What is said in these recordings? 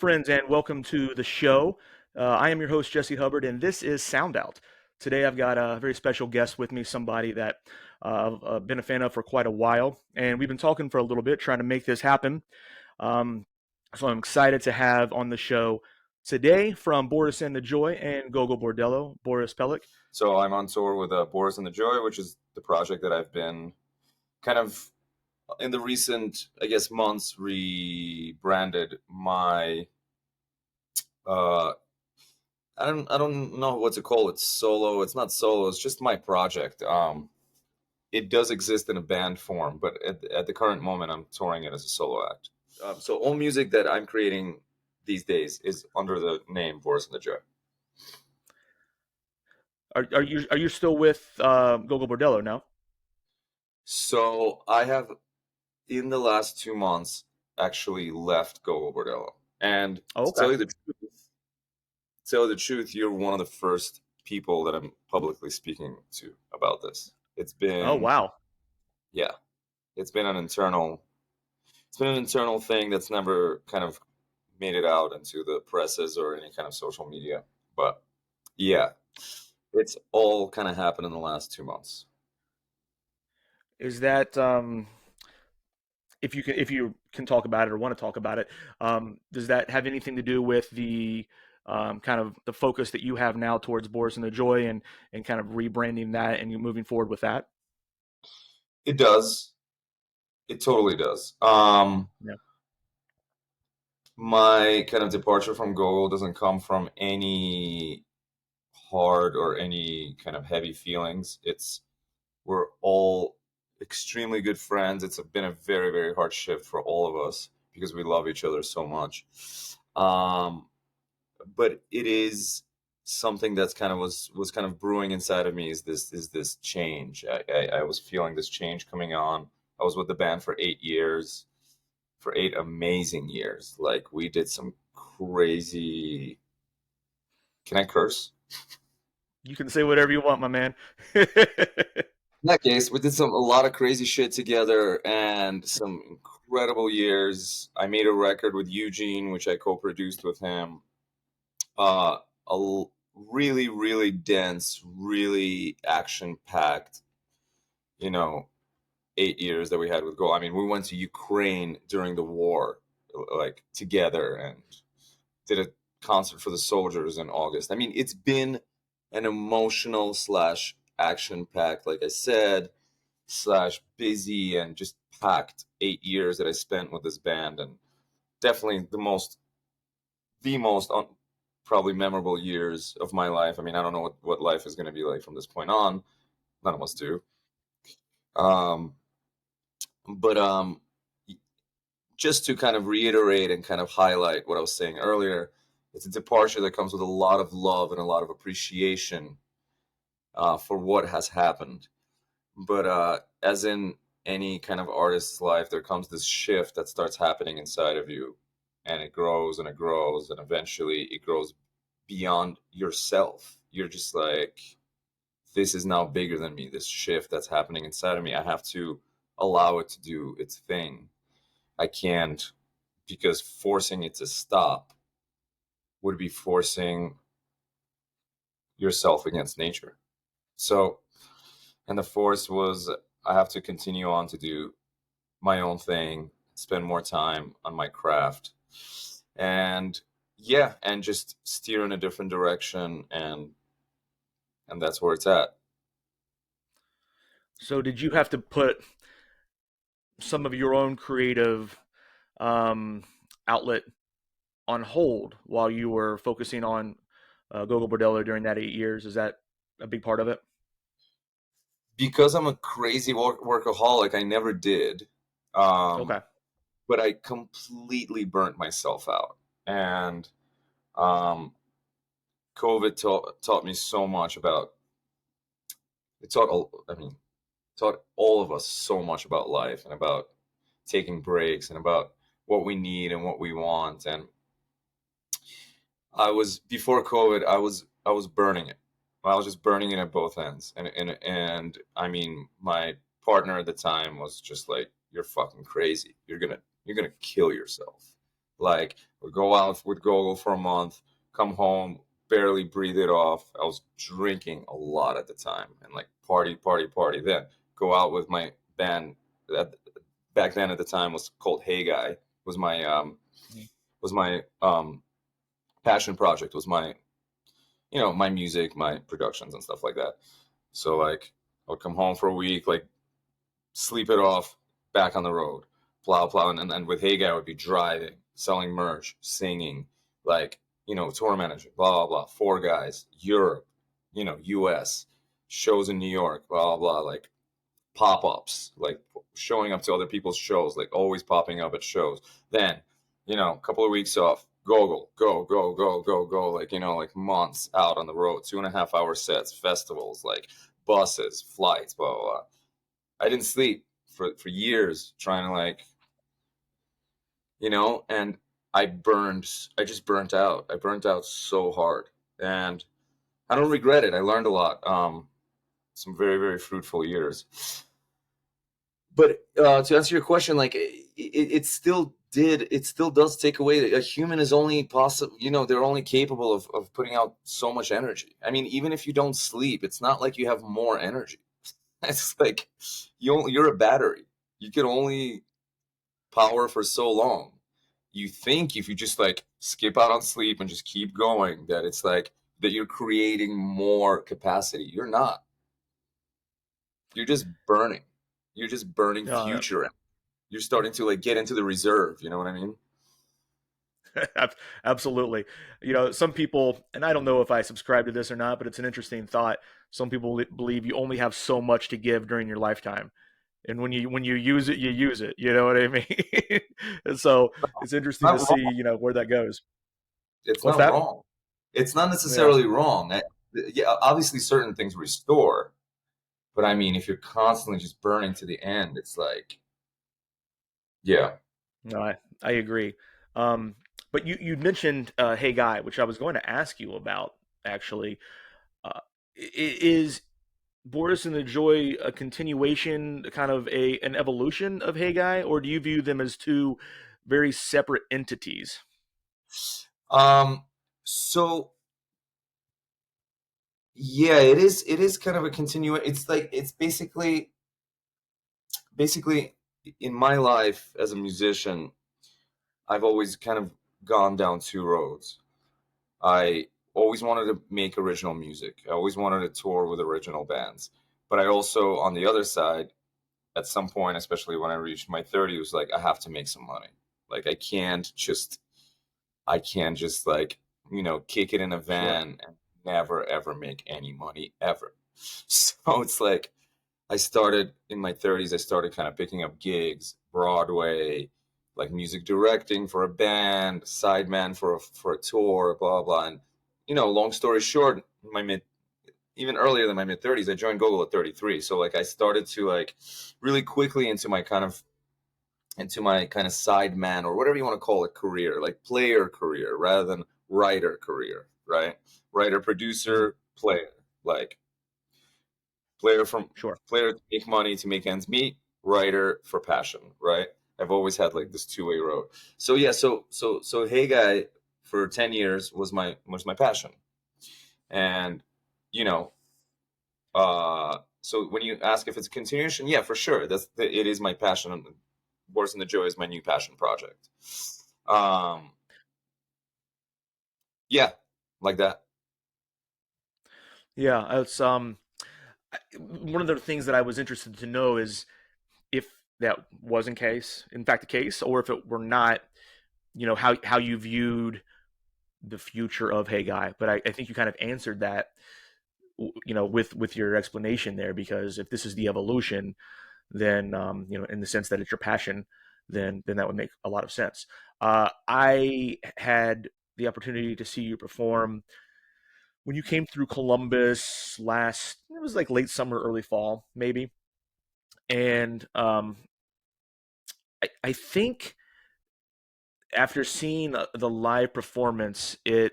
friends, and welcome to the show. I am your host, Jesse Hubbard, and this is Sound Out. Today, I've got a very special guest with me, somebody that I've been a fan of for quite a while, and we've been talking for a little bit, trying to make this happen. Um, so I'm excited to have on the show today from Boris and the Joy and Gogol Bordello, Boris Pelekh. So I'm on tour with Boris and the Joy, which is the project that I've been kind of in the recent, I guess, months rebranded my. Uh, I don't know what to call it. Solo. It's not solo. It's just my project. It does exist in a band form, but at the current moment, I'm touring it as a solo act. So all music that I'm creating these days is under the name Boris and the Joy. Are you still with Gogol Bordello now? So I have, in the last 2 months, actually left Gogol Bordello. And Oh, to okay. tell you the truth, you're one of the first people that I'm publicly speaking to about this. It's Oh, been, wow. yeah, it's been an internal thing that's never kind of made it out into the presses or any kind of social media. But yeah, it's all kind of happened in the last 2 months. Is that if you can talk about it or want to talk about it, does that have anything to do with the kind of the focus that you have now towards Boris and the Joy and kind of rebranding that and you moving forward with that? It does. It totally does. Yeah. My kind of departure from Gogol doesn't come from any hard or any kind of heavy feelings. We're all extremely good friends. It's been a very, very hard shift for all of us because we love each other so much. Um, but it is something that's kind of was kind of brewing inside of me is this change. I was feeling this change coming on. I was with the band for 8 years, for 8 amazing years. Like we did some crazy. Can I curse? You can say whatever you want, my man. In that case, we did a lot of crazy shit together and some incredible years. I made a record with Eugene, which I co-produced with him. Uh, really, really dense, really action-packed, you know, 8 years that we had with Go. I mean, we went to Ukraine during the war, like together, and did a concert for the soldiers in August. I mean, it's been an emotional slash action packed, like I said, slash busy and just packed 8 years that I spent with this band, and definitely the most probably memorable years of my life. I mean, I don't know what life is going to be like from this point on. None of us do. Um, but just to kind of reiterate and kind of highlight what I was saying earlier, it's a departure that comes with a lot of love and a lot of appreciation for what has happened. But as in any kind of artist's life, there comes this shift that starts happening inside of you, and it grows and it grows, and eventually it grows beyond yourself. You're just like, this is now bigger than me. This shift that's happening inside of me, I have to allow it to do its thing. I can't, because forcing it to stop would be forcing yourself against nature. So, and the force was I have to continue on to do my own thing, spend more time on my craft, and yeah, and just steer in a different direction, and that's where it's at. So did you have to put some of your own creative um, outlet on hold while you were focusing on Gogo Bordello during that 8 years? Is that a big part of it? Because I'm a crazy workaholic, I never did. Um, Okay. but I completely burnt myself out. And um, COVID taught me so much about it. I mean, taught all of us so much about life and about taking breaks and about what we need and what we want. And I was before COVID, I was burning it. I was just burning it at both ends. And I mean, my partner at the time was just like, "You're fucking crazy. You're gonna kill yourself. Like, would go out with Gogol for a month, come home, barely breathe it off. I was drinking a lot at the time and like party, party, party. Then go out with my band that back then at the time was called Hey Guy. Was my Mhm. was my passion project. Was my my music, my productions and stuff like that. So like I would come home for a week, like sleep it off, back on the road, plow, plow, and with Hey Guy I would be driving, selling merch, singing, like tour manager, blah blah blah. Four guys, Europe, U.S. shows in New York, blah blah blah, like pop-ups, like showing up to other people's shows, like always popping up at shows. Then, a couple of weeks off, Gogol, go, go, go, go, go, like, like months out on the road, 2.5 hour sets, festivals, like buses, flights, blah, blah, blah. I didn't sleep for years trying to like, and I just burnt out. I burnt out so hard. And I don't regret it. I learned a lot. Some very, very fruitful years. But to answer your question, like it still did, it still does take away. A human is only possible, they're only capable of putting out so much energy. I mean, even if you don't sleep, it's not like you have more energy. It's like you're a battery. You can only power for so long. You think if you just like skip out on sleep and just keep going, that it's like that you're creating more capacity. You're not. You're just burning. You're just burning Uh, future. You're starting to like get into the reserve. You know what I mean? Absolutely. Some people, and I don't know if I subscribe to this or not, but it's an interesting thought. Some people believe you only have so much to give during your lifetime, and when you use it, you use it. You know what I mean? And so it's interesting Not to see, wrong. where that goes. It's What's not that? wrong. It's not Yeah. necessarily wrong. Yeah, obviously certain things restore, but I mean, if you're constantly just burning to the end, it's like, yeah. No, I agree. Um, but you mentioned Hey Guy, which I was going to ask you about actually. Is Boris and the Joy a continuation, kind of an evolution of Hey Guy, or do you view them as two very separate entities? Um. So yeah, it is kind of a continuation. It's like it's basically in my life as a musician, I've always kind of gone down two roads. I always wanted to make original music. I always wanted to tour with original bands. But I also, on the other side, at some point, especially when I reached my 30s, was like, I have to make some money. Like, I can't just like, kick it in a Sure. van and never, ever make any money ever. So it's like, I started in my 30s, I started kind of picking up gigs, Broadway, like music directing for a band, sideman for a tour, blah blah. And long story short, my mid even earlier than my mid 30s, I joined Gogol at 33. So like I started to like really quickly into my kind of sideman or whatever you want to call it career, like player career rather than writer career, right? Writer, Hmm. producer, player, like player from Sure. player to make money to make ends meet, writer for passion, right? I've always had like this two-way road. So yeah, so Hey Guy for 10 years was my passion. And you know, so when you ask if it's a continuation, yeah, for sure. It is my passion. Boris and the Joy is my new passion project. Um yeah, like that. Yeah, it's one of the things that I was interested to know is if that wasn't case, in fact, the case, or if it were not, how you viewed the future of Hey Guy. But I think you kind of answered that, with your explanation there, because if this is the evolution, then in the sense that it's your passion, then that would make a lot of sense. I had the opportunity to see you perform when you came through Columbus last. It was like late summer, early fall, maybe, and I think after seeing the live performance, I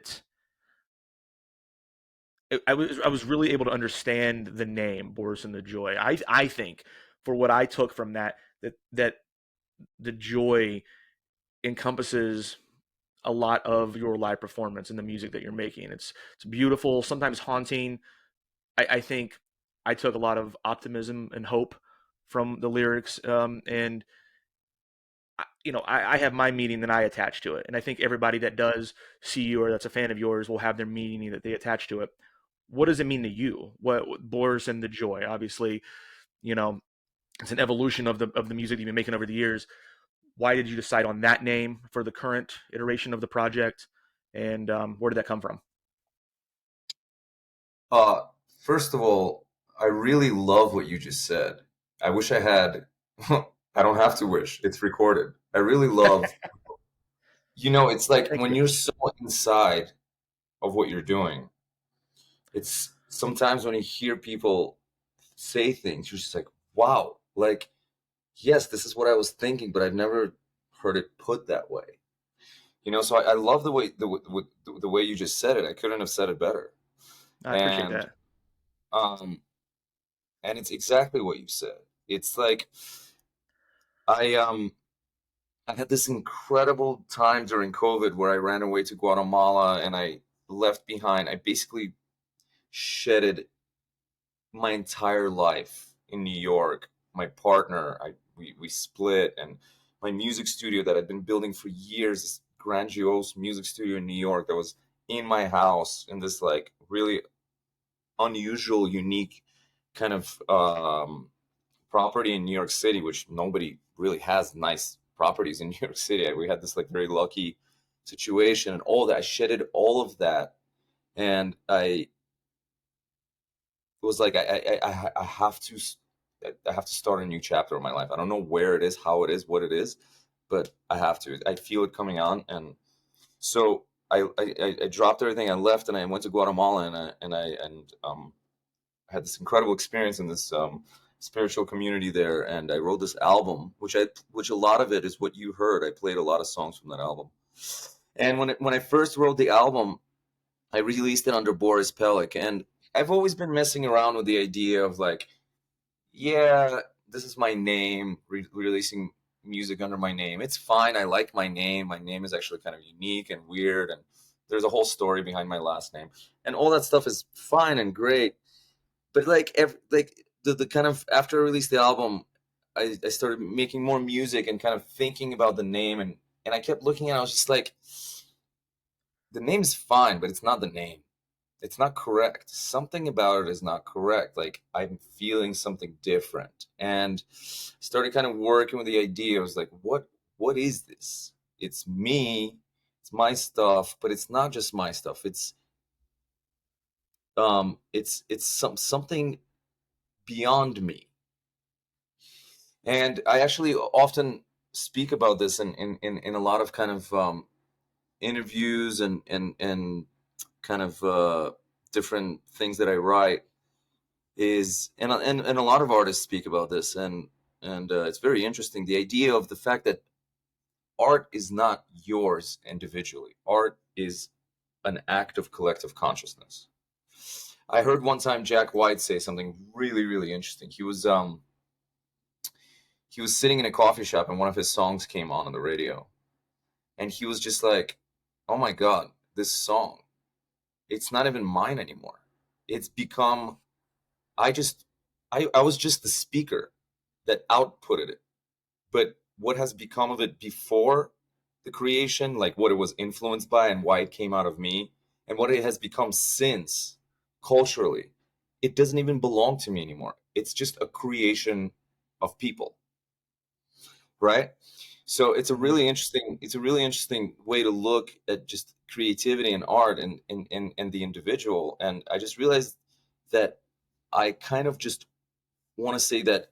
was really able to understand the name Boris and the Joy. I think for what I took from that the joy encompasses a lot of your live performance and the music that you're making. It's beautiful, sometimes haunting. I think I took a lot of optimism and hope from the lyrics, and I have my meaning that I attach to it, and I think everybody that does see you or that's a fan of yours will have their meaning that they attach to it. What does it mean to you? What Boris and the Joy? Obviously, you know, it's an evolution of the music that you've been making over the years. Why did you decide on that name for the current iteration of the project, and where did that come from? Uh, First of all, I really love what you just said. I wish I had, I don't have to wish, it's recorded. I really love, it's like Thank when you. you're so inside of what you're doing, it's sometimes when you hear people say things, you're just like, wow, like, yes, this is what I was thinking, but I've never heard it put that way. So I love the way you just said it. I couldn't have said it better. I appreciate And that. um and it's exactly what you said. It's like I um I had this incredible time during COVID where I ran away to Guatemala and I left behind. I basically shedded my entire life in New York. My partner, we split, and my music studio that I'd been building for years, this grandiose music studio in New York that was in my house in this like really unusual, unique kind of property in New York City, which nobody really has nice properties in New York City. We had this like very lucky situation and all that. I shedded all of that, and I was like, I have to, I have to start a new chapter of my life. I don't know where it is, how it is, what it is, but I have to. I feel it coming on, and so I dropped everything. I left, and I went to Guatemala, and I had this incredible experience in this spiritual community there, and I wrote this album, which a lot of it is what you heard. I played a lot of songs from that album, and when I first wrote the album, I released it under Boris Pelekh, and I've always been messing around with the idea of like, yeah, this is my name, releasing music under my name. It's fine. I like my name. My name is actually kind of unique and weird, and there's a whole story behind my last name, and all that stuff is fine and great. But like the kind of after I released the album, I started making more music and kind of thinking about the name, and I kept looking at it. I was just like, the name's fine, but it's not the name. It's not correct. Something about it is not correct. Like I'm feeling something different, and started kind of working with the idea. I was like, what is this? It's me. It's my stuff, but it's not just my stuff. It's something beyond me. And I actually often speak about this in a lot of kind of interviews and kind of different things that I write is and a lot of artists speak about this, and it's very interesting, the idea of the fact that art is not yours individually. Art is an act of collective consciousness. I heard one time Jack White say something really really interesting. He was sitting in a coffee shop and one of his songs came on the radio, and he was just like, oh my god, this song, it's not even mine anymore. It's become, I just, I was just the speaker that outputted it. But what has become of it before the creation, like what it was influenced by and why it came out of me, and what it has become since culturally, it doesn't even belong to me anymore. It's just a creation of people, right? So Hmm. it's a really interesting way to look at just creativity and art and the individual. And I just realized that I kind of just want to say that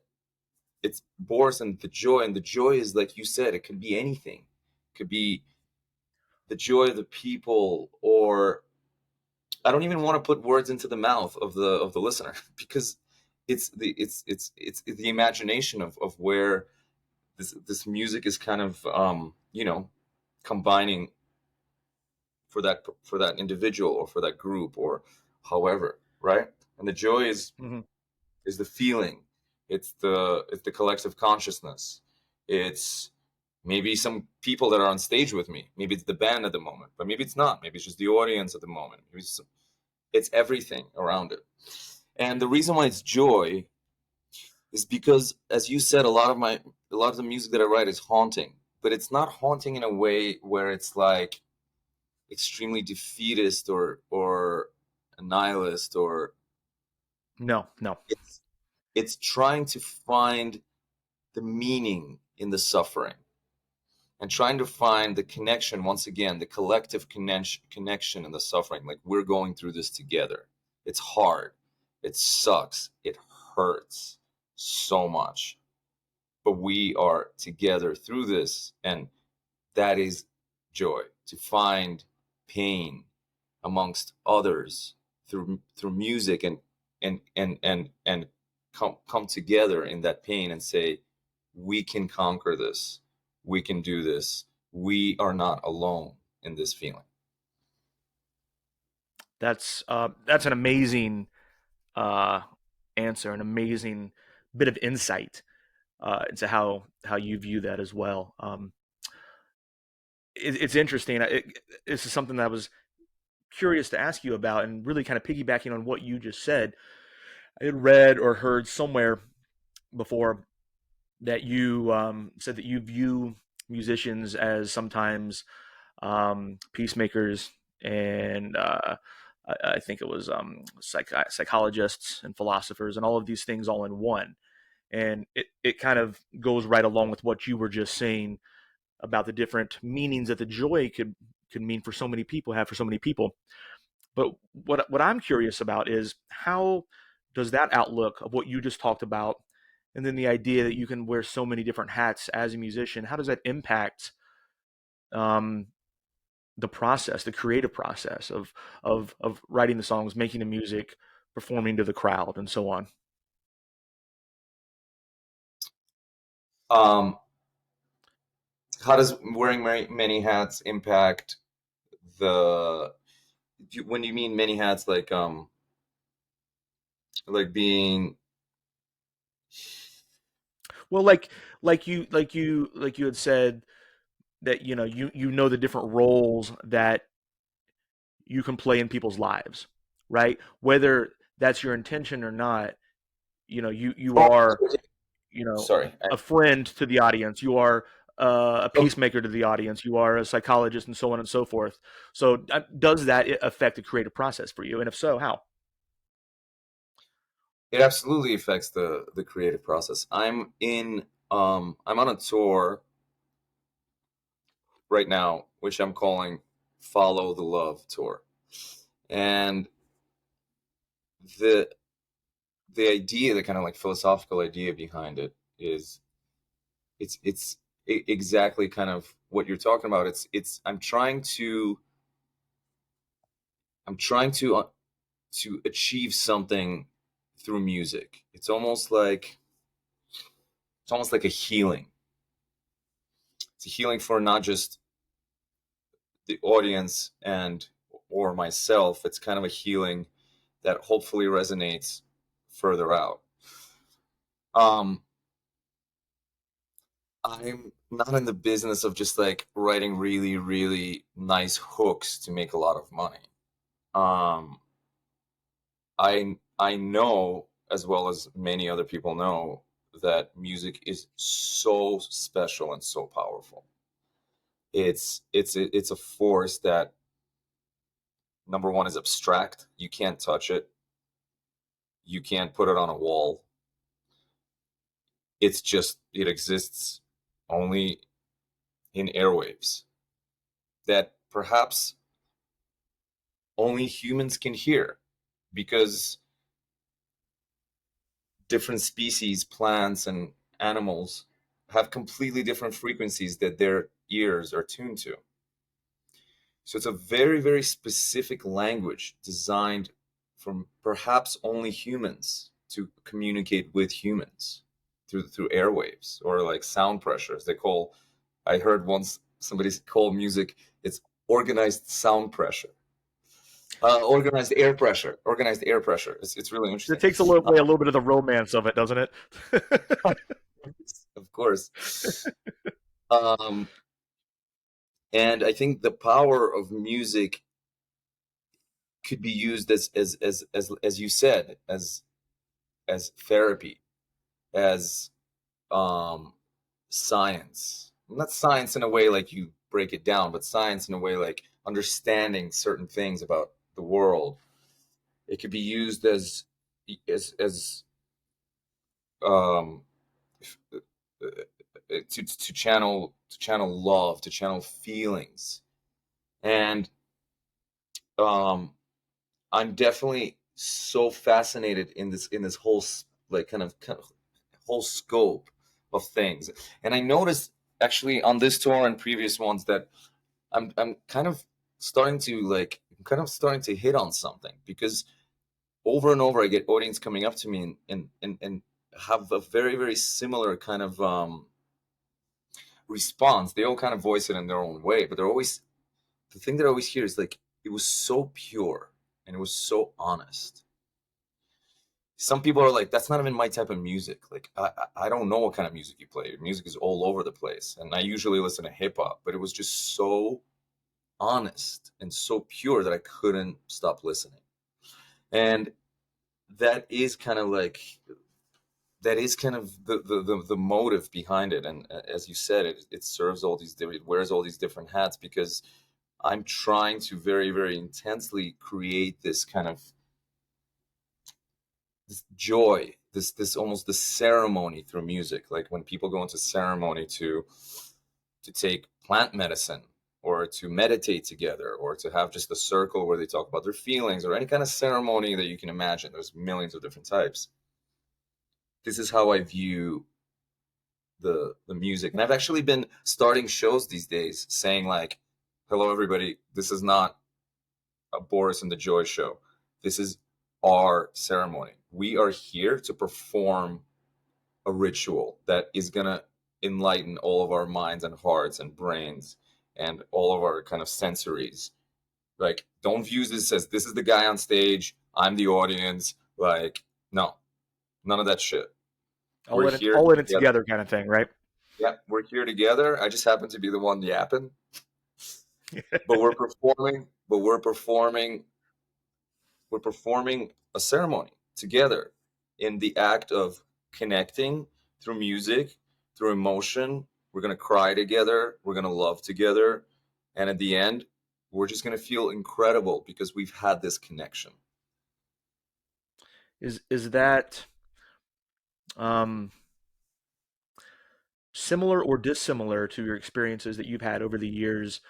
it's Boris and the joy is like you said, it could be anything. It could be the joy of the people, or I don't even want to put words into the mouth of the listener because it's the imagination of where this music is kind of combining for that individual or for that group or however, right? And the joy Hmm. is the feeling. It's the collective consciousness. It's maybe some people that are on stage with me. Maybe it's the band at the moment, but maybe it's not. Maybe it's just the audience at the moment. Maybe it's everything around it. And the reason why it's joy is because, as you said, a lot of the music that I write is haunting, but it's not haunting in a way where it's like extremely defeatist or a nihilist, or No, no. it's trying to find the meaning in the suffering and trying to find the connection, once again, the collective connection in the suffering. Like, we're going through this together. It's hard, it sucks, it hurts so much, but we are together through this. And that is joy, to find pain amongst others through music, and come together in that pain and say, we can conquer this, we can do this, we are not alone in this feeling. That's an amazing uh, answer, an amazing bit of insight into how you view that as well. It's interesting. This is something that I was curious to ask you about, and really kind of piggybacking on what you just said. I had read or heard somewhere before that you said that you view musicians as sometimes peacemakers, and I think it was psychologists and philosophers and all of these things all in one. And it kind of goes right along with what you were just saying about the different meanings that the joy could mean for so many people, have for so many people. But what I'm curious about is how does that outlook of what you just talked about, and then the idea that you can wear so many different hats as a musician, how does that impact um, the process, the creative process of writing the songs, making the music, performing to the crowd, and so on? um how does wearing many hats impact the when you mean many hats, like being Well, like you had said that you know the different roles that you can play in people's lives, right? Whether that's your intention or not, you oh, are you know sorry. a friend to the audience. You are a Okay. peacemaker to the audience. You are a psychologist, and so on and so forth. So, does that affect the creative process for you? And if so, how? It absolutely affects the creative process. I'm on a tour right now, which I'm calling Follow the Love Tour. And the the idea, the kind of like philosophical idea behind it is, it's exactly kind of what you're talking about. It's I'm trying to achieve something through music. It's almost like a healing. It's a healing for not just the audience and or myself. It's kind of a healing that hopefully resonates further out. um I'm not in the business of just like writing really really nice hooks to make a lot of money. um I know, as well as many other people know, that music is so special and so powerful. It's a force that, number one, is abstract. You can't touch it. You can't put it on a wall. It exists only in airwaves that perhaps only humans can hear, because different species, plants and animals, have completely different frequencies that their ears are tuned to. So it's a very, very specific language designed from perhaps only humans to communicate with humans through airwaves, or like sound pressures. I heard once somebody call music, it's organized sound pressure. Organized air pressure. It's really It interesting. takes away a little bit of the romance of it, doesn't it? Of course. Um, and I think the power of music could be used as you said, as therapy, as um science. Not science in a way like you break it down, but science in a way like understanding certain things about the world. It could be used as um to channel love, to channel feelings. And um I'm definitely so fascinated in this whole like kind of whole scope of things. And I noticed actually on this tour and previous ones that I'm kind of starting to hit on something, because over and over I get audience coming up to me and have a very, very similar kind of response. They all kind of voice it in their own way, but they're always the thing that I always hear is like, it was so pure and it was so honest. Some people are like, that's not even my type of music. Like, I don't know what kind of music you play. Your music is all over the place. And I usually listen to hip hop, but it was just so honest and so pure that I couldn't stop listening. And that is kind of like, that is kind of the motive behind it. And as you said, it serves all these different, it wears all these different hats, because I'm trying to very, very intensely create this kind of this joy, this almost the ceremony through music. Like when people go into ceremony to take plant medicine, or to meditate together, or to have just a circle where they talk about their feelings, or any kind of ceremony that you can imagine. There's millions of different types. This is how I view the music. And I've actually been starting shows these days saying like, hello everybody, this is not a Boris and the Joy show. This is our ceremony. We are here to perform a ritual that is going to enlighten all of our minds and hearts and brains and all of our kind of sensories. Like, don't view this as this is the guy on stage, I'm the audience. Like, no, none of that shit. We're here All in it together. together kind of thing, right? Yeah, we're here together. I just happen to be the one yapping, but we're performing a ceremony together in the act of connecting through music, through emotion. We're going to cry together, we're going to love together, and at the end, we're just going to feel incredible because we've had this connection. Is that um, similar or dissimilar to your experiences that you've had over the years,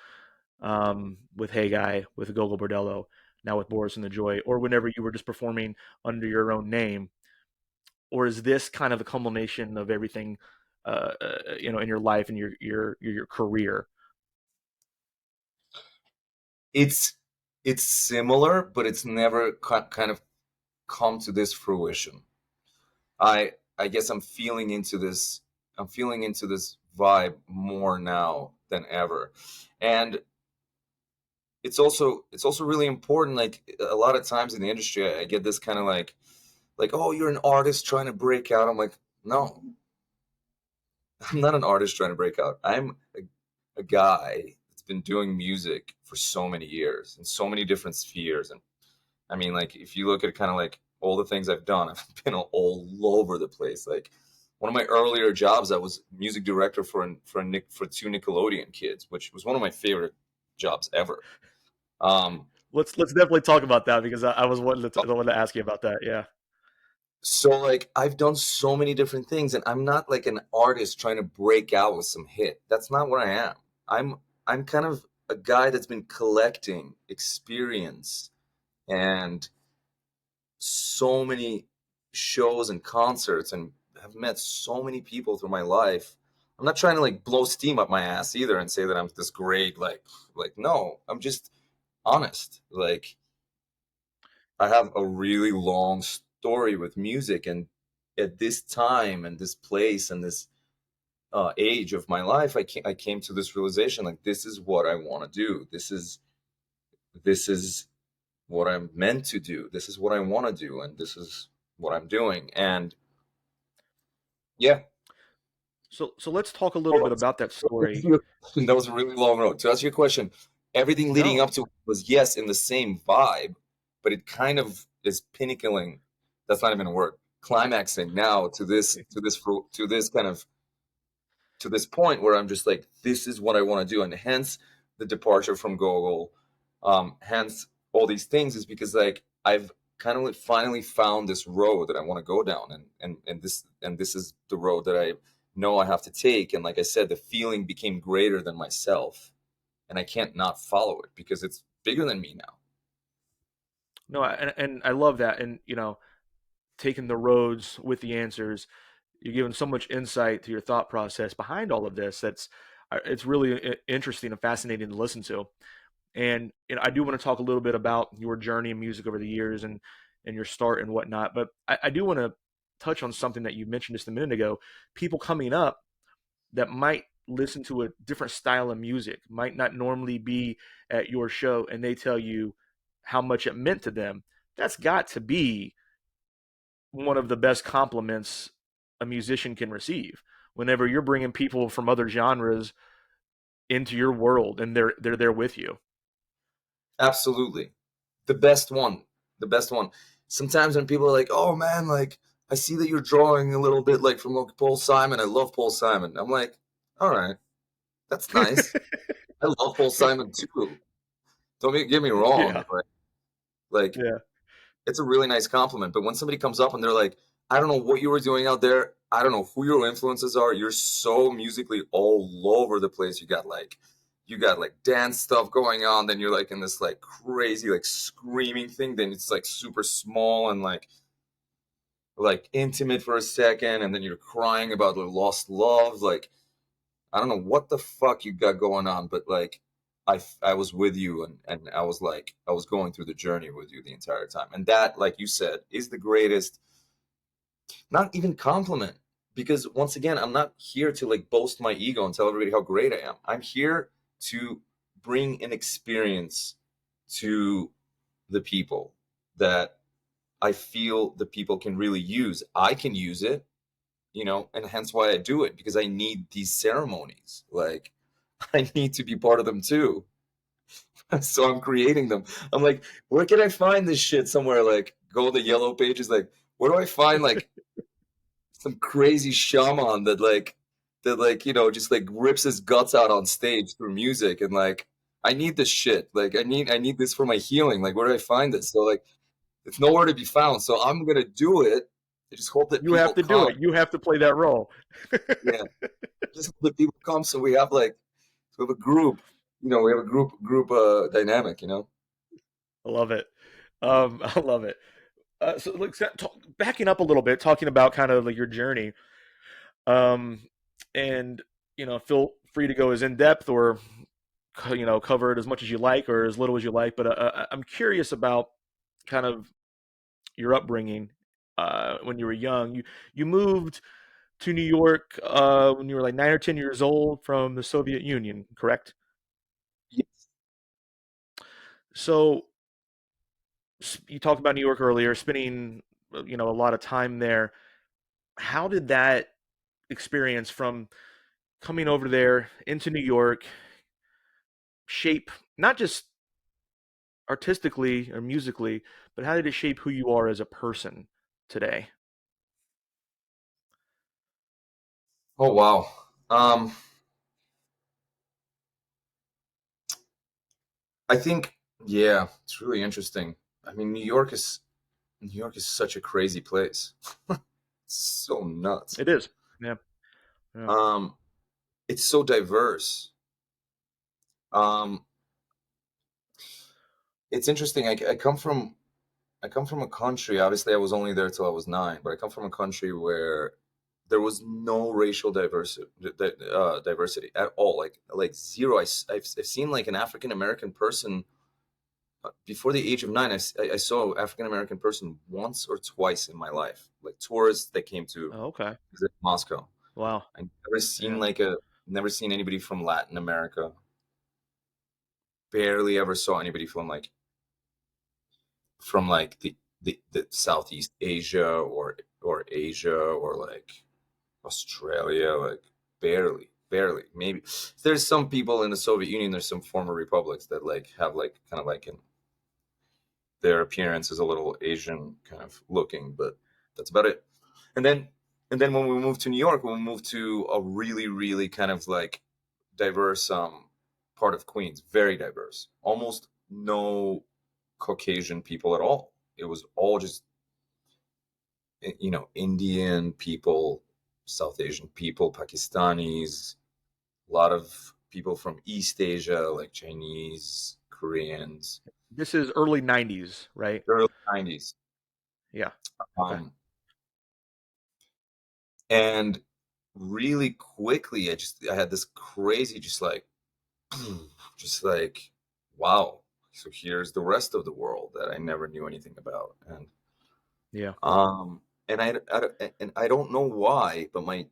with Hey Guy, with Gogol Bordello, now with Boris and the Joy, or whenever you were just performing under your own name? Or is this kind of a culmination of everything, in your life and your career? It's it's similar, but it's never kind of come to this fruition. I guess I'm feeling into this vibe more now than ever. And it's also really important. Like a lot of times in the industry, I get this kind of like, oh, you're an artist trying to break out. I'm like, no, I'm not an artist trying to break out. I'm a guy that's been doing music for so many years in so many different spheres. And I mean, like, if you look at kind of like all the things I've done, I've been all over the place. Like one of my earlier jobs, I was music director for two Nickelodeon kids, which was one of my favorite jobs ever. Um, Let's definitely talk about that, because I was wanting to, the one to ask you about that. Yeah. so like I've done so many different things, and I'm not like an artist trying to break out with some hit. That's not what I am. I'm kind of a guy that's been collecting experience and so many shows and concerts, and have met so many people through my life. I'm not trying to like blow steam up my ass either and say that I'm this great, like no, I'm just honest. Like I have a really long story with music, and at this time and this place and this age of my life, I came to this realization, like this is what I want to do. This is what I'm meant to do. This is what I want to do, and this is what I'm doing. And yeah, So let's talk a little Hold bit on. about that To answer story. your question, that was a really long road. To answer your question, everything leading No. up to it was yes in the same vibe, but it kind of is pinnacling. That's not even a word. Climaxing now to this kind of to this point where I'm just like, this is what I want to do, and hence the departure from Gogol, hence all these things is because like I've kind of like finally found this road that I want to go down, and this is the road that I know I have to take, and like I said, the feeling became greater than myself, and I can't not follow it because it's bigger than me now. No, and I love that. And taking the roads with the answers, you're giving so much insight to your thought process behind all of this. It's really interesting and fascinating to listen to. And I do want to talk a little bit about your journey in music over the years and your start and whatnot. But I do want to touch on something that you mentioned just a minute ago. People coming up that might listen to a different style of music, might not normally be at your show, and they tell you how much it meant to them. That's got to be one of the best compliments a musician can receive. Whenever you're bringing people from other genres into your world and they're there with you. Absolutely, the best one, the best one. Sometimes when people are like, "Oh man, like I see that you're drawing a little bit like from like Paul Simon. I love Paul Simon." I'm like, "All right, that's nice. I love Paul Simon too. Get me wrong. Yeah, Like yeah. it's a really nice compliment. But when somebody comes up and they're like, I don't know what you were doing out there. I don't know who your influences are. You're so musically all over the place. You got like dance stuff going on. Then you're like in this like crazy like screaming thing. Then it's like super small and like intimate for a second, and then you're crying about the lost love. Like I don't know what the fuck you got going on, but like I was with you, and I was like I was going through the journey with you the entire time. And that, like you said, is the greatest, not even compliment. Because once again, I'm not here to like boast my ego and tell everybody how great I am. I'm here to bring an experience to the people that I feel the people can really use. I can use it, and hence why I do it, because I need these ceremonies. Like I need to be part of them too. So I'm creating them. I'm like, where can I find this shit somewhere? Like, go to the yellow pages. Like, where do I find like some crazy shaman that just like rips his guts out on stage through music, and like I need this shit. Like I need this for my healing. Like, where do I find this? So like it's nowhere to be found. So I'm gonna do it. I just hope that You have people to do come. it. You have to play that role. Yeah. Just hope that people come so we have a group. We have a group dynamic, I love it. I love it. So, like, backing up a little bit, talking about kind of like your journey, um, and feel free to go as in depth or cover it as much as you like or as little as you like. But I'm curious about kind of your upbringing when you were young. You moved to New York when you were like 9 or 10 years old from the Soviet Union, correct? Yes. So you talked about New York earlier, spending a lot of time there. How did that experience from coming over there into New York shape not just artistically or musically, but how did it shape who you are as a person today? Oh wow. Um, I think yeah, it's really interesting. I mean, New York is such a crazy place. It's so nuts. It is. Yeah. Yeah. Um, it's so diverse. Um, it's interesting. I come from a country. Obviously, I was only there till I was 9, but I come from a country where there was no racial diversity at all. Like zero. I've seen like an African American person before the age of 9. I saw an African American person once or twice in my life, like tourists that came to Oh, okay. visit Moscow. Wow. I never seen Yeah. never seen anybody from Latin America. Barely ever saw anybody from like the Southeast Asia or Asia or like Australia. Like barely. Maybe there's some people in the Soviet Union. There's some former republics that like have like kind of like their appearance is a little Asian kind of looking, but that's about it. And then when we moved to New York, when we moved to a really really kind of like diverse part of Queens, very diverse, almost no Caucasian people at all. It was all just Indian people, South Asian people, Pakistanis, a lot of people from East Asia, like Chinese, Koreans, This is early 90s, right? early 90s. Yeah. Okay. Um, and really quickly, I had this crazy, just like, just like, wow. So here's the rest of the world that I never knew anything about. Yeah. Um, and I don't know why, but my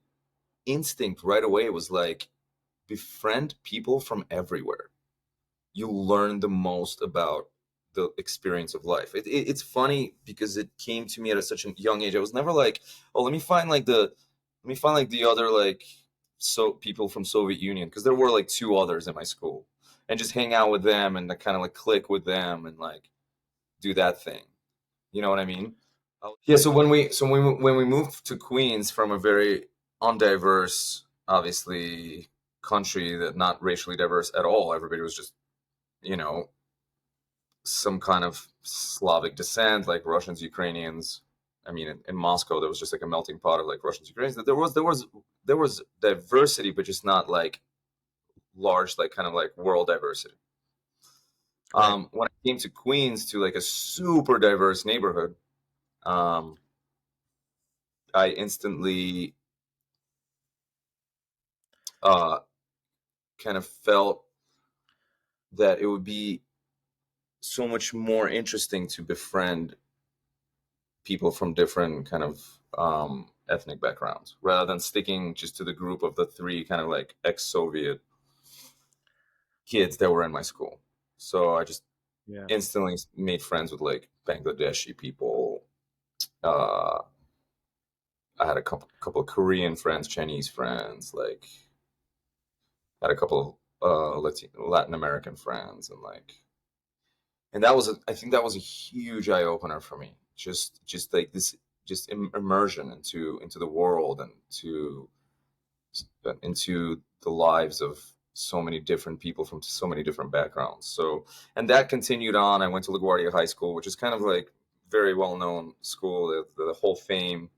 instinct right away was like, befriend people from everywhere. You learn the most about the experience of life. It's funny because it came to me at such a young age. I was never like, oh, let me find like the other like so people from Soviet Union, because there were like two others in my school, and just hang out with them and kind of like click with them and like do that thing. You know what I mean? Yeah. So when we moved to Queens from a very undiverse, obviously country that not racially diverse at all, everybody was just you know some kind of Slavic descent, like Russians, Ukrainians. I mean, in Moscow, there was just like a melting pot of like Russians, Ukrainians. There was diversity, but just not like large, like kind of like world diversity. Right. When I came to Queens, to like a super diverse neighborhood, um, I instantly uh, kind of felt that it would be so much more interesting to befriend people from different kind of ethnic backgrounds rather than sticking just to the group of the three kind of like ex-Soviet kids that were in my school. So I just Yeah. instantly made friends with like Bangladeshi people. Uh, I had a couple of Korean friends, Chinese friends, like had a couple of Latin American friends, and that was I think that was a huge eye opener for me. Just like this, just immersion into the world and into the lives of so many different people from so many different backgrounds. So, and that continued on. I went to LaGuardia High School, which is kind of like very well known school, the whole fame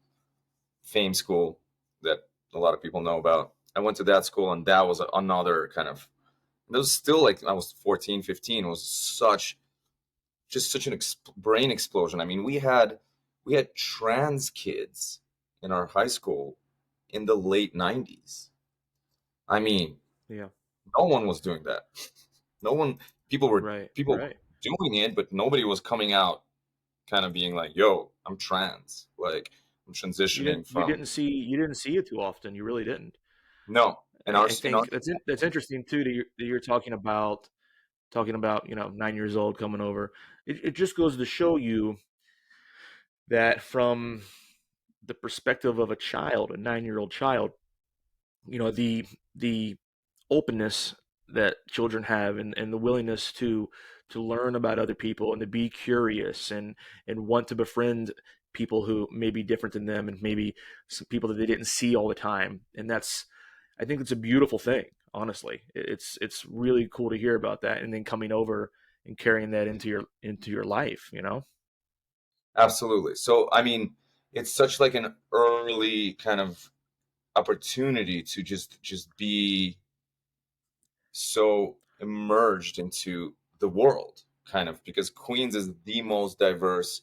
school that a lot of people know about. I went to that school, and that was another kind of. It was still like I was 14, 15. It was such an brain explosion. I mean, we had trans kids in our high school in the late 90s. I mean, Yeah. no one was doing that. No one Right. people were Right. doing it, but nobody was coming out kind of being like, "Yo, I'm trans." Like I'm transitioning from You didn't see it too often. You really didn't. no. I think that's interesting too that you're talking about 9 years old coming over. It just goes to show you that from the perspective of a child, a 9-year-old child, the openness that children have and the willingness to learn about other people and to be curious and want to befriend people who may be different than them and maybe some people that they didn't see all the time. And that's I think it's a beautiful thing, honestly. It's really cool to hear about that and then coming over and carrying that into your life, you know? Absolutely. So, I mean, it's such like an early kind of opportunity to just be so immersed into the world, kind of, because Queens is the most diverse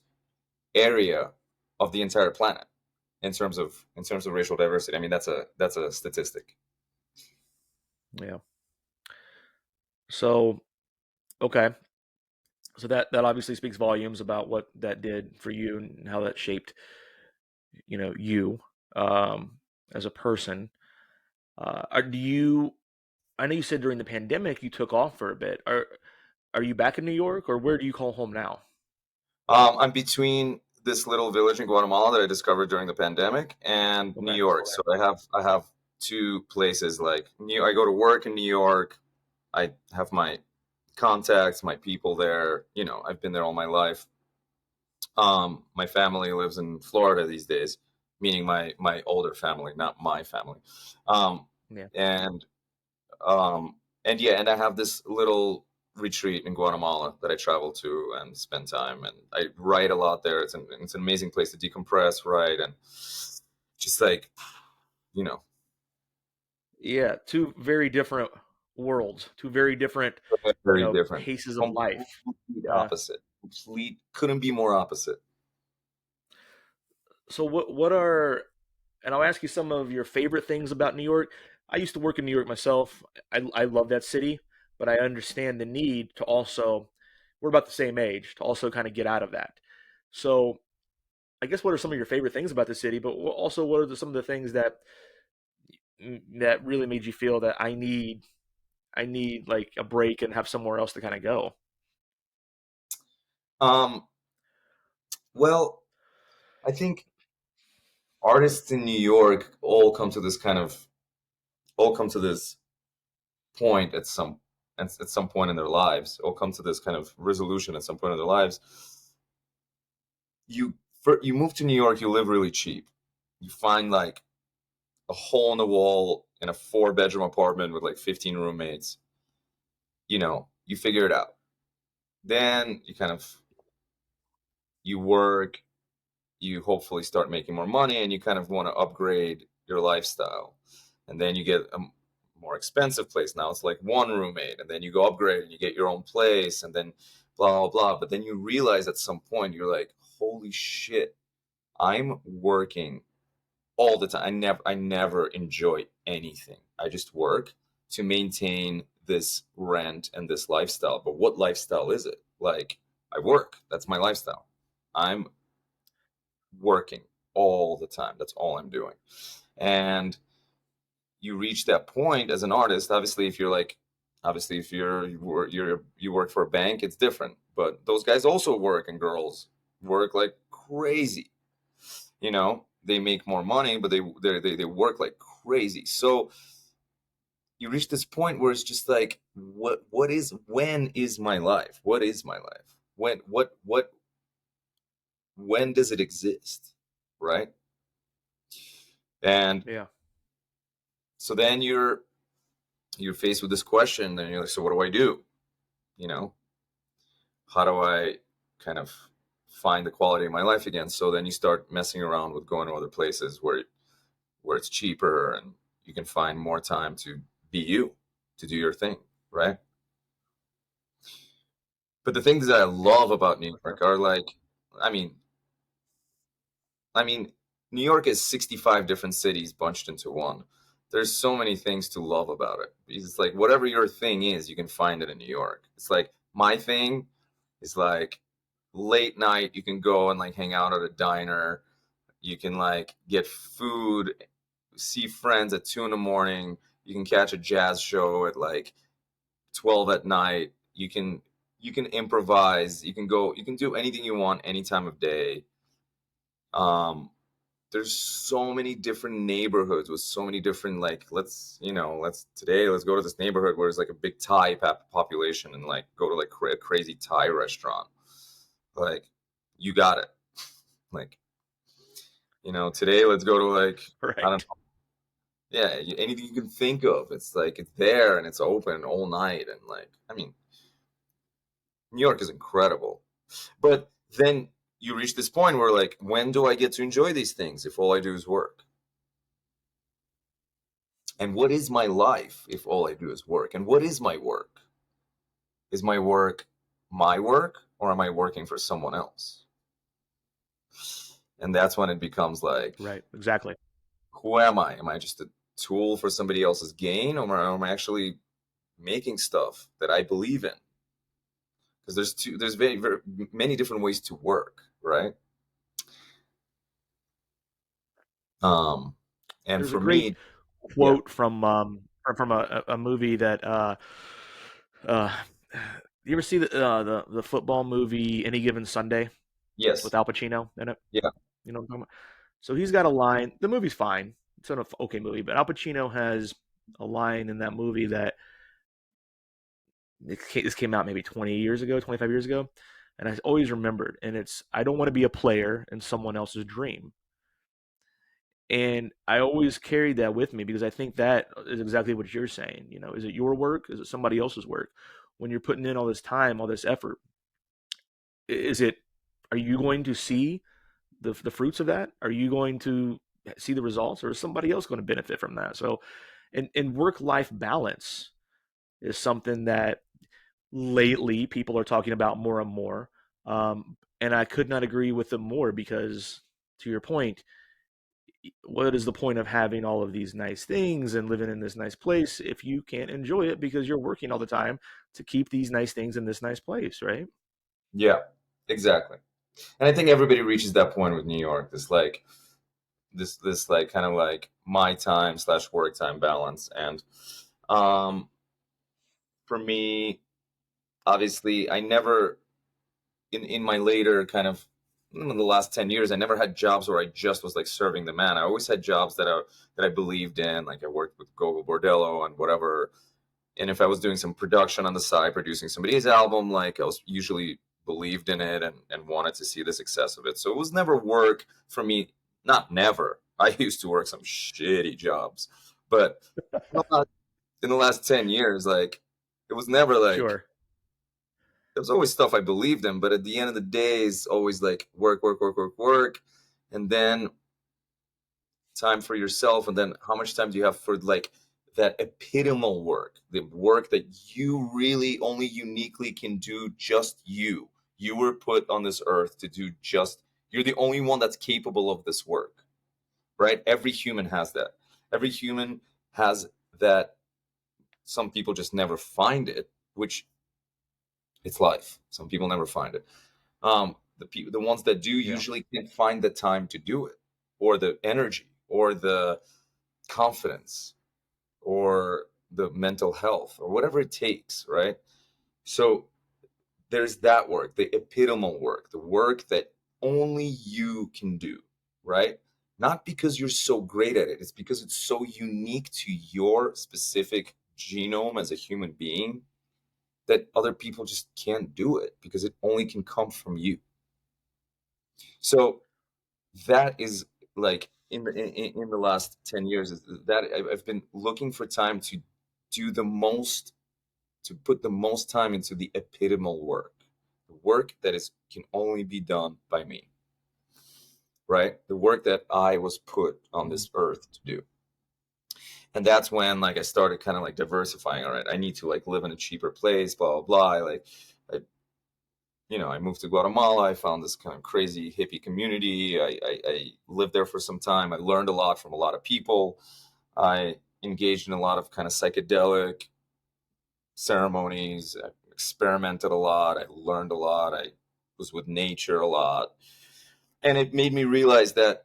area of the entire planet in terms of racial diversity. I mean, that's a statistic. Yeah. So, okay. So that obviously speaks volumes about what that did for you and how that shaped, you um, as a person. Do you? I know you said during the pandemic you took off for a bit. Are you back in New York, or where do you call home now? I'm between this little village in Guatemala that I discovered during the pandemic and New Okay. York. So I have to places like I go to work in New York. I have my contacts, my people there. I've been there all my life. My family lives in Florida these days, meaning my older family, not my family. Um, Yeah. and um, and yeah, and I have this little retreat in Guatemala that I travel to and spend time, and I write a lot there. It's an amazing place to decompress, write, and just like you know, Yeah, two very different worlds, two very different, very different, paces of life. complete Uh, opposite, complete couldn't be more opposite. so what are, and I'll ask you some of your favorite things about New York. I used to work in New York myself. I love that city, but I understand the need to also, we're about the same age, to also kind of get out of that. So I guess what are some of your favorite things about the city, but also what are some of the things that really made you feel that I need like a break and have somewhere else to kind of go? Um, well, I think artists in New York all come to this point at some point in their lives, all come to this kind of resolution at some point in their lives. You you move to New York, you live really cheap. You find like a hole in the wall in a four-bedroom apartment with like 15 roommates. You figure it out. Then you work, you hopefully start making more money, and you kind of want to upgrade your lifestyle. And then you get a more expensive place. Now it's like one roommate, and then you go upgrade and you get your own place, and then blah blah blah. But then you realize at some point you're like, holy shit, I'm working all the time. I never enjoy anything. I just work to maintain this rent and this lifestyle. But what lifestyle is it? Like, I work. That's my lifestyle. I'm working all the time. That's all I'm doing. And you reach that point as an artist. Obviously, if you work for a bank, it's different. But those guys also work, and girls work like crazy. They make more money, but they work like crazy. So you reach this point where it's just like, when is my life? What is my life? When does it exist? Right? And Yeah. so then you're faced with this question, and you're like, so what do I do? You know, how do I kind of find the quality of my life again? So then you start messing around with going to other places where it's cheaper and you can find more time to be you, to do your thing, right? But the things that I love about New York are like, I mean, I mean, New York is 65 different cities bunched into one. There's so many things to love about it. Because it's like whatever your thing is, you can find it in New York. It's like my thing is like late night, you can go and like hang out at a diner. You can like get food, see friends at 2 in the morning. You can catch a jazz show at like 12 at night. You can improvise. You can do anything you want any time of day. Um, there's so many different neighborhoods with so many different like let's go to this neighborhood where there's like a big Thai population and like go to like a crazy Thai restaurant. Like you got it. Like today let's go to like I don't Right. know. Yeah, anything you can think of. It's like it's there and it's open all night and like I mean New York is incredible. But then you reach this point where like when do I get to enjoy these things if all I do is work? And what is my life if all I do is work? And what is my work? Is my work or am I working for someone else? And that's when it becomes like, Right. Exactly. who am I? Am I just a tool for somebody else's gain, or am I actually making stuff that I believe in? Because there's very, very many different ways to work, right? Um, and There's a for great me, yeah, quote from a movie that uh you ever see the football movie Any Given Sunday with yes, Al Pacino in it? yeah, You know what I'm talking about? So he's got a line. The movie's fine. it's an okay movie, but Al Pacino has a line in that movie that this came out maybe 20 years ago, 25 years ago, and I always remembered. And it's, I don't want to be a player in someone else's dream. And I always carried that with me because I think that is exactly what you're saying. You know, is it your work? Is it somebody else's work? When you're putting in all this time, all this effort, is it, are you going to see the fruits of that? Are you going to see the results, or is somebody else going to benefit from that? So, and work life balance is something that lately people are talking about more and more. And I could not agree with them more because, to your point, what is the point of having all of these nice things and living in this nice place if you can't enjoy it because you're working all the time to keep these nice things in this nice place, right? Yeah, exactly. And I think everybody reaches that point with New York. This like kind of like my time slash work time balance. And um, for me, obviously, I never in my later kind of in the last 10 years, I never had jobs where I just was like serving the man. I always had jobs that I believed in. Like I worked with Gogol Bordello and whatever. And if I was doing some production on the side, producing somebody's album, like I was usually believed in it and wanted to see the success of it. So it was never work for me. Not never. I used to work some shitty jobs, but in the last 10 years, like it was never like, Sure. there was always stuff I believed in, but at the end of the day, it's always like work, work, work, work, work, and then time for yourself, and then how much time do you have for like that epitomal work, the work that you really only uniquely can do, just you. You were put on this earth to do just, you're the only one that's capable of this work, right? Every human has that. Every human has that. Some people just never find it, which it's life. Some people never find it. The ones that do Yeah. usually can't find the time to do it, or the energy, or the confidence, or the mental health, or whatever it takes, right? So there's that work, the epitomal work, the work that only you can do, right? Not because you're so great at it, it's because it's so unique to your specific genome as a human being that other people just can't do it because it only can come from you. So that is like in the last 10 years is that I've been looking for time to do the most, to put the most time into the epitomal work, the work that is can only be done by me, right? The work that I was put on Mhm. this earth to do. And that's when like I started kind of like diversifying. All right, I need to like live in a cheaper place, blah blah blah. Like I, I moved to Guatemala. I found this kind of crazy hippie community. I lived there for some time. I learned a lot from a lot of people. I engaged in a lot of kind of psychedelic ceremonies. I experimented a lot. I learned a lot. I was with nature a lot, and it made me realize that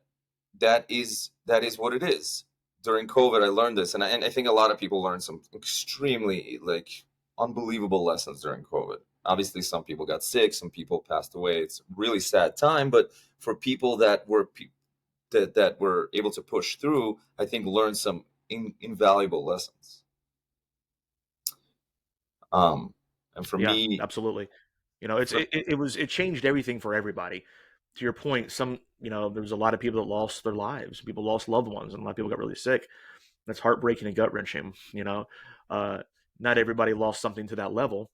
that is what it is. During COVID, I learned this, and I think a lot of people learned some extremely like unbelievable lessons during COVID. Obviously, some people got sick, some people passed away. It's a really sad time, but for people that that were able to push through, I think learned some invaluable lessons. Um, and for Yeah, me, absolutely. You know, for it was, it changed everything for everybody. To your point, some, you know, there was a lot of people that lost their lives. People lost loved ones, and a lot of people got really sick. That's heartbreaking and gut wrenching. You know, uh, not everybody lost something to that level,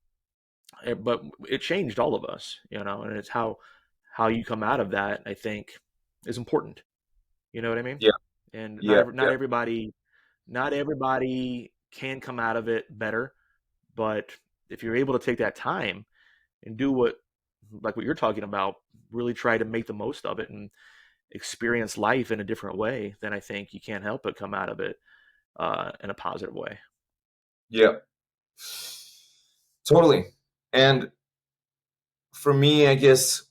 but it changed all of us. You know, and it's how you come out of that, I think, is important. You know what I mean? yeah, And yeah, not yeah, everybody, not everybody can come out of it better. But if you're able to take that time and do what, like what you're talking about, really try to make the most of it and experience life in a different way, then I think you can't help but come out of it in a positive way. yeah, totally. And for me, I guess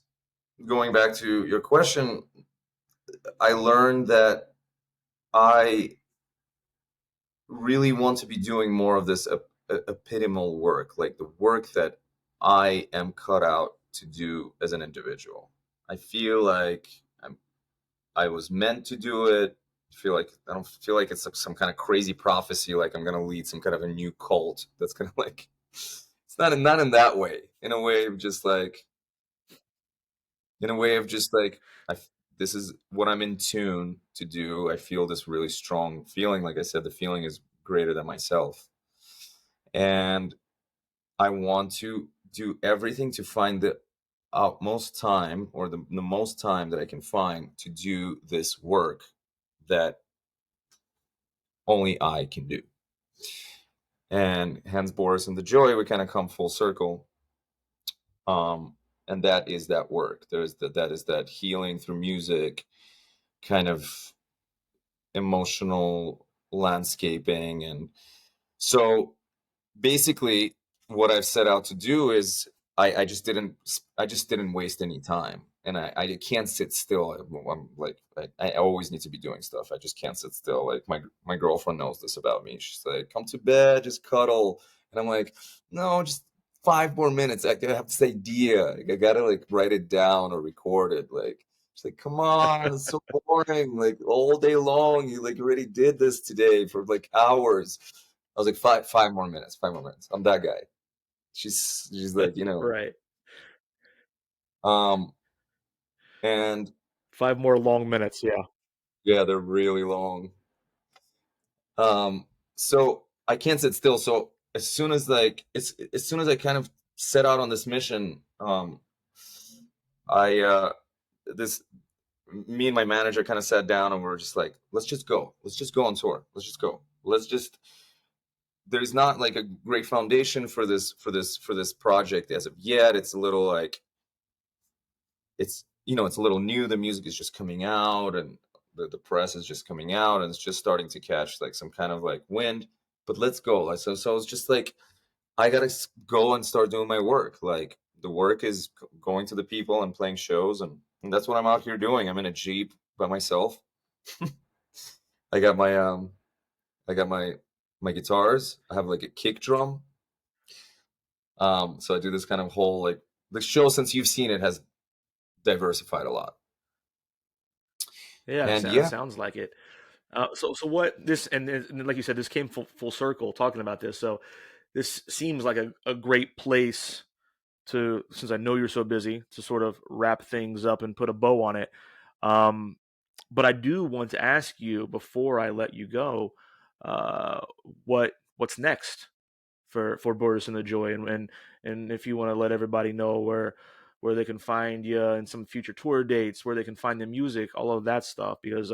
going back to your question, I learned that I really want to be doing more of this epitomal work, like the work that I am cut out to do as an individual. I feel like I was meant to do it I don't feel like it's like some kind of crazy prophecy, like I'm gonna lead some kind of a new cult that's gonna like. It's not in that way. In a way of just like, in a way of just like, this is what I'm in tune to do. I feel this really strong feeling. Like I said, the feeling is greater than myself, and I want to do everything to find the utmost time, or the most time that I can find to do this work that only I can do. And hence Boris and the Joy, we kind of come full circle. Um, and that is that work. That is that healing through music, kind of emotional landscaping. And so basically what I've set out to do is I just didn't waste any time, and I can't sit still. I'm like I always need to be doing stuff. I just can't sit still. Like my girlfriend knows this about me. She's like, come to bed, just cuddle, and I'm like, no, just 5 more minutes. I have this idea. Like, I gotta like write it down or record it. Like she's like, come on, it's so boring. Like all day long, you like already did this today for like hours. I was like, five more minutes, 5 more minutes. I'm that guy. She's like, Right. um, and 5 more long minutes. Yeah. yeah, they're really long. Um, so I can't sit still. So as soon as I kind of set out on this mission, I this me and my manager kind of sat down and we were just like, let's just go. Let's just go on tour. Let's just go. Let's just There's not like a great foundation for this project as of yet. It's a little like it's a little new. The music is just coming out, and the press is just coming out, and it's just starting to catch like some kind of like wind. But let's go. Like so it's just like I gotta go and start doing my work. Like the work is going to the people and playing shows, and that's what I'm out here doing. I'm in a Jeep by myself. I got my my guitars. I have like a kick drum. So I do this kind of whole like the show, since you've seen it, has diversified a lot. Yeah, And it yeah, sounds like it. So what this and like you said, this came full circle talking about this. So this seems like a great place to, since I know you're so busy, to sort of wrap things up and put a bow on it. Um, but I do want to ask you before I let you go, uh, what's next for Boris and the Joy, and if you want to let everybody know where they can find you and some future tour dates, where they can find the music, all of that stuff, because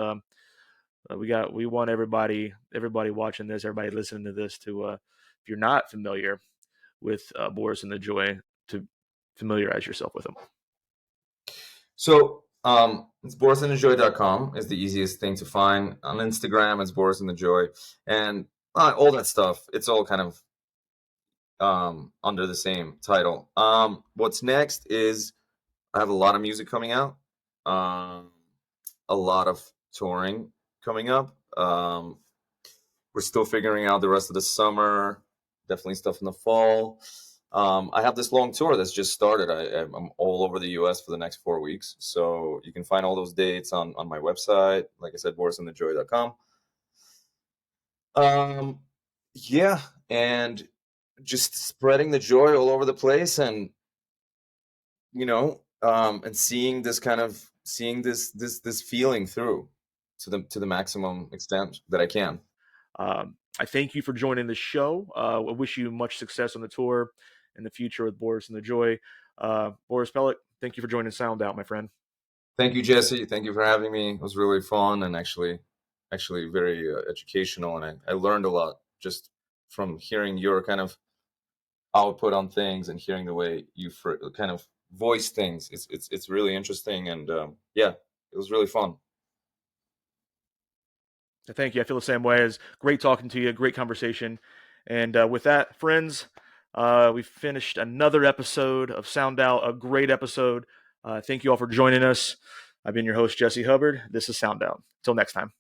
we want everybody watching this, everybody listening to this to if you're not familiar with Boris and the Joy, to familiarize yourself with them. so it's borisandthejoy.com is the easiest thing to find. On Instagram, it's Boris and the Joy, and all that stuff. It's all kind of under the same title. What's next is I have a lot of music coming out, a lot of touring coming up. We're still figuring out the rest of the summer. Definitely stuff in the fall. I have this long tour that's just started. I'm all over the U.S. for the next 4 weeks. So you can find all those dates on my website. Like I said, borisandthejoy.com. Yeah, and just spreading the joy all over the place, and and seeing this feeling through to the maximum extent that I can. I thank you for joining the show. I wish you much success on the tour in the future with Boris and the Joy. Boris Pelekh, thank you for joining Sound Out, my friend. Thank you, Jesse. Thank you for having me. It was really fun and actually very educational, and I learned a lot just from hearing your kind of output on things and hearing the way you kind of voice things. It's really interesting, and yeah, it was really fun. Thank you. I feel the same way. It's great talking to you. Great conversation. And with that, friends, we've finished another episode of Sound Out, a great episode. Thank you all for joining us. I've been your host, Jesse Hubbard. This is Sound Out. Until next time.